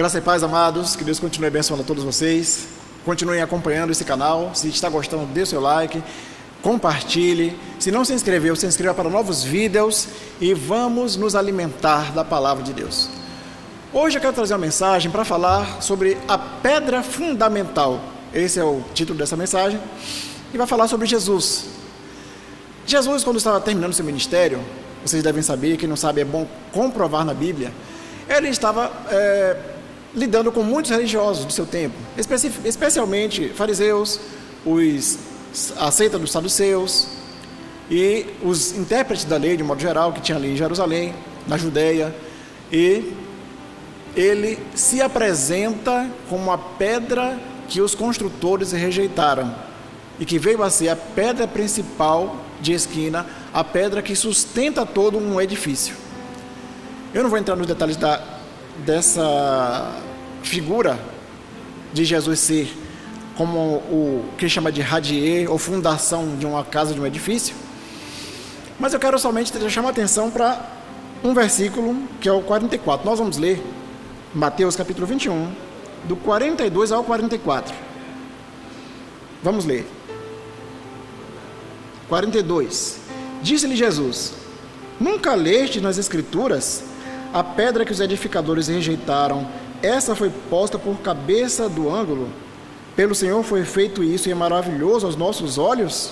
Graça e paz, amados, que Deus continue abençoando a todos vocês. Continuem acompanhando esse canal. Se está gostando, dê seu like, compartilhe. Se não se inscreveu, se inscreva para novos vídeos e vamos nos alimentar da palavra de Deus. Hoje eu quero trazer uma mensagem para falar sobre a pedra fundamental. Esse é o título dessa mensagem. E vai falar sobre Jesus. Jesus, quando estava terminando seu ministério, vocês devem saber, quem não sabe é bom comprovar na Bíblia, ele estava lidando com muitos religiosos do seu tempo, especialmente fariseus, a seita dos saduceus e os intérpretes da lei, de modo geral, que tinha ali em Jerusalém, na Judeia, e ele se apresenta como a pedra que os construtores rejeitaram e que veio a ser a pedra principal de esquina, a pedra que sustenta todo um edifício. Eu não vou entrar nos detalhes dessa figura de Jesus ser como o que chama de radier ou fundação de uma casa, de um edifício, mas eu quero somente chamar a atenção para um versículo que é o 44. Nós vamos ler Mateus capítulo 21, do 42 ao 44. Vamos ler. 42. Disse-lhe Jesus: nunca leste nas Escrituras? A pedra que os edificadores rejeitaram, essa foi posta por cabeça do ângulo. Pelo Senhor foi feito isso e é maravilhoso aos nossos olhos.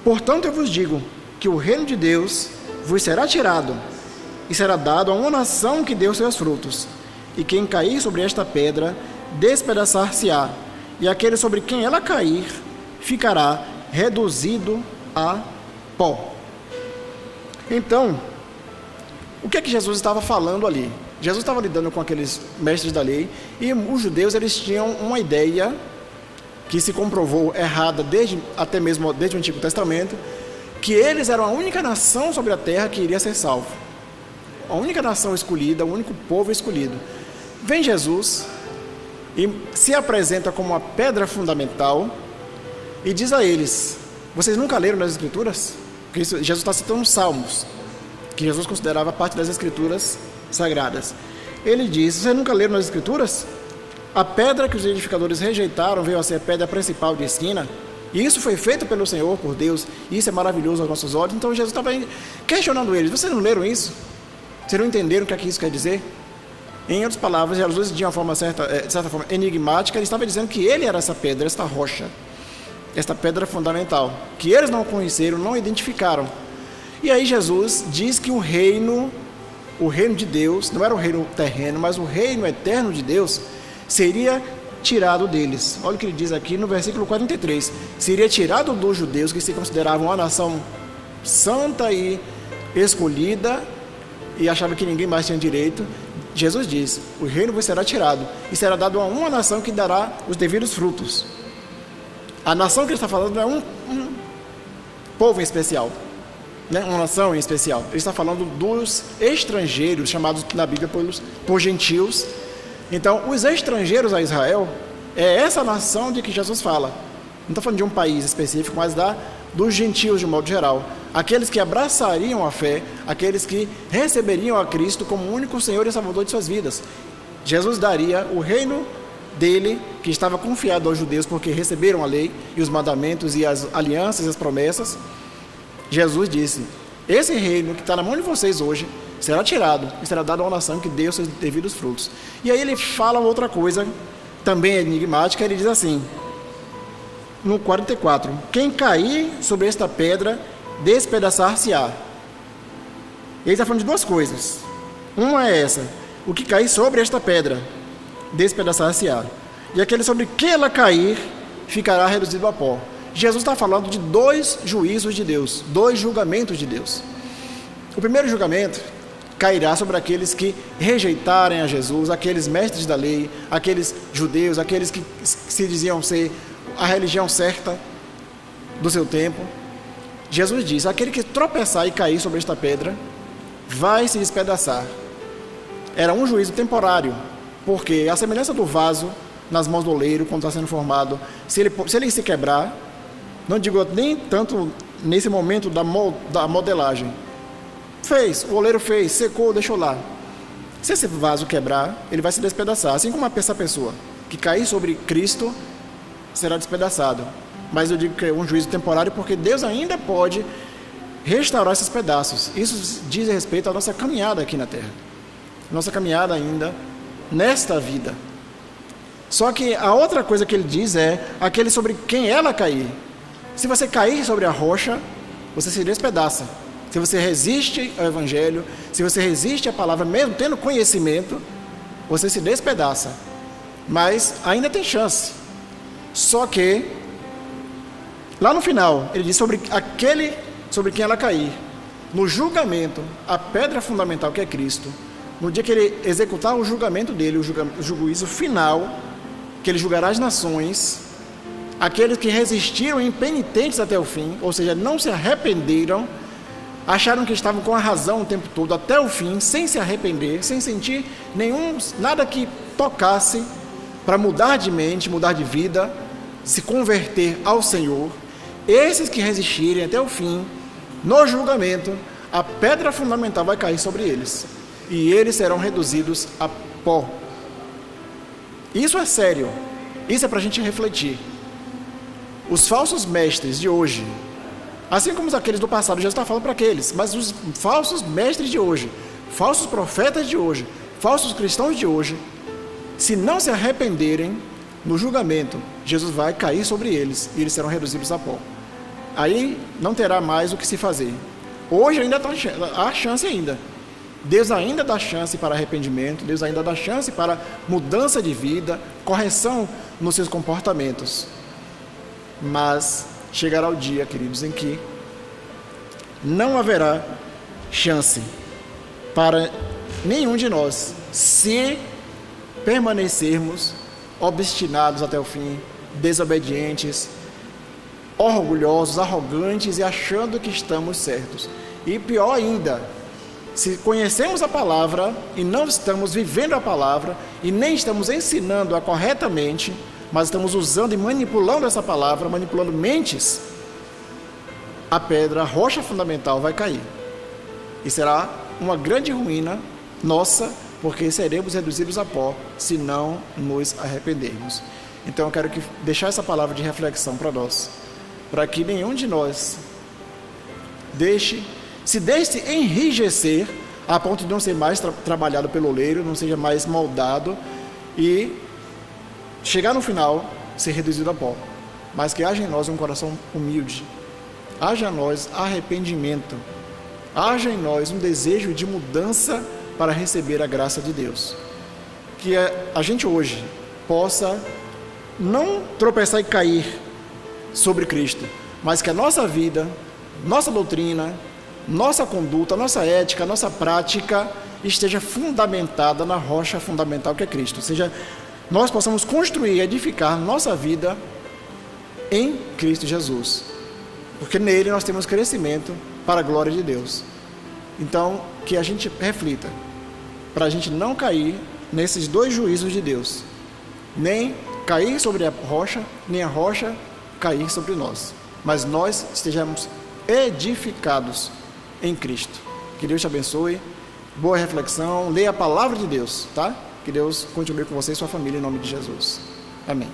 Portanto eu vos digo que o reino de Deus vos será tirado e será dado a uma nação que deu seus frutos. E quem cair sobre esta pedra, despedaçar-se-á, e aquele sobre quem ela cair, ficará reduzido a pó. Então, o que é que Jesus estava falando ali? Jesus estava lidando com aqueles mestres da lei, e os judeus eles tinham uma ideia que se comprovou errada até mesmo desde o Antigo Testamento, que eles eram a única nação sobre a terra que iria ser salvo. A única nação escolhida, o único povo escolhido. Vem Jesus e se apresenta como uma pedra fundamental e diz a eles: vocês nunca leram nas Escrituras? Porque Jesus está citando os Salmos, que Jesus considerava parte das Escrituras sagradas. Ele diz: vocês nunca leram nas Escrituras? A pedra que os edificadores rejeitaram veio a ser a pedra principal de esquina, e isso foi feito pelo Senhor, por Deus, e isso é maravilhoso aos nossos olhos. Então Jesus estava questionando eles: vocês não leram isso? Vocês não entenderam o que isso quer dizer? Em outras palavras, Jesus, de uma forma de certa forma enigmática, ele estava dizendo que ele era essa pedra, esta rocha, esta pedra fundamental, que eles não conheceram, não identificaram. E aí Jesus diz que o reino de Deus, não era o reino terreno, mas o reino eterno de Deus, seria tirado deles. Olha o que ele diz aqui no versículo 43. Seria tirado dos judeus, que se consideravam uma nação santa e escolhida, e achavam que ninguém mais tinha direito. Jesus diz: o reino vos será tirado, e será dado a uma nação que dará os devidos frutos. A nação que ele está falando não é um povo em especial, né? Uma nação em especial. Ele está falando dos estrangeiros, chamados na Bíblia por gentios. Então, os estrangeiros a Israel é essa nação de que Jesus fala. Não está falando de um país específico, mas dos gentios de modo geral. Aqueles que abraçariam a fé, aqueles que receberiam a Cristo como o único Senhor e Salvador de suas vidas. Jesus daria o reino dele, que estava confiado aos judeus porque receberam a lei e os mandamentos e as alianças e as promessas. Jesus disse: esse reino que está na mão de vocês hoje será tirado e será dado a uma nação que deu seus devidos frutos. E aí ele fala outra coisa, também enigmática. Ele diz assim, no 44, quem cair sobre esta pedra, despedaçar-se-á. Ele está falando de duas coisas. Uma é essa: o que cair sobre esta pedra, despedaçar-se-á. E aquele sobre que ela cair, ficará reduzido a pó. Jesus está falando de dois juízos de Deus, dois julgamentos de Deus. O primeiro julgamento cairá sobre aqueles que rejeitarem a Jesus, aqueles mestres da lei, aqueles judeus, aqueles que se diziam ser a religião certa do seu tempo. Jesus diz: aquele que tropeçar e cair sobre esta pedra vai se despedaçar. Era um juízo temporário, porque a semelhança do vaso nas mãos do oleiro, quando está sendo formado, se ele se quebrar, não digo nem tanto nesse momento da modelagem, o oleiro fez, secou, deixou lá. Se esse vaso quebrar, ele vai se despedaçar. Assim como essa pessoa que cair sobre Cristo será despedaçado. Mas eu digo que é um juízo temporário porque Deus ainda pode restaurar esses pedaços. Isso diz respeito à nossa caminhada aqui na terra. Nossa caminhada ainda nesta vida. Só que a outra coisa que ele diz é aquele sobre quem ela cair. Se você cair sobre a rocha, você se despedaça. Se você resiste ao Evangelho, se você resiste à palavra, mesmo tendo conhecimento, você se despedaça. Mas ainda tem chance. Só que, lá no final, ele diz sobre aquele sobre quem ela cair. No julgamento, a pedra fundamental que é Cristo, no dia que ele executar o julgamento dele, o juízo final, que ele julgará as nações, aqueles que resistiram impenitentes até o fim, ou seja, não se arrependeram, acharam que estavam com a razão o tempo todo, até o fim, sem se arrepender, sem sentir nada que tocasse para mudar de mente, mudar de vida, se converter ao Senhor. Esses que resistirem até o fim, no julgamento, a pedra fundamental vai cair sobre eles, e eles serão reduzidos a pó. Isso é sério, isso é para a gente refletir. Os falsos mestres de hoje, assim como aqueles do passado, Jesus está falando para aqueles, mas os falsos mestres de hoje, falsos profetas de hoje, falsos cristãos de hoje, se não se arrependerem, no julgamento, Jesus vai cair sobre eles e eles serão reduzidos a pó. Aí não terá mais o que se fazer. Hoje ainda há chance ainda. Deus ainda dá chance para arrependimento, Deus ainda dá chance para mudança de vida, correção nos seus comportamentos. Mas chegará o dia, queridos, em que não haverá chance para nenhum de nós se permanecermos obstinados até o fim, desobedientes, orgulhosos, arrogantes e achando que estamos certos. E pior ainda, se conhecemos a palavra e não estamos vivendo a palavra e nem estamos ensinando-a corretamente, mas estamos usando e manipulando essa palavra, manipulando mentes, a pedra, a rocha fundamental vai cair. E será uma grande ruína nossa, porque seremos reduzidos a pó se não nos arrependermos. Então eu quero deixar essa palavra de reflexão para nós, para que nenhum de nós se deixe enrijecer a ponto de não ser mais trabalhado pelo oleiro, não seja mais moldado e chegar no final, ser reduzido a pó. Mas que haja em nós um coração humilde, haja em nós arrependimento, haja em nós um desejo de mudança para receber a graça de Deus. Que a gente hoje possa não tropeçar e cair sobre Cristo, mas que a nossa vida, nossa doutrina, nossa conduta, nossa ética, nossa prática esteja fundamentada na rocha fundamental que é Cristo. Ou seja, nós possamos construir e edificar nossa vida em Cristo Jesus, porque nele nós temos crescimento para a glória de Deus. Então, que a gente reflita, para a gente não cair nesses dois juízos de Deus, nem cair sobre a rocha, nem a rocha cair sobre nós, mas nós estejamos edificados em Cristo. Que Deus te abençoe, boa reflexão, leia a palavra de Deus, tá? Que Deus continue com você e sua família em nome de Jesus. Amém.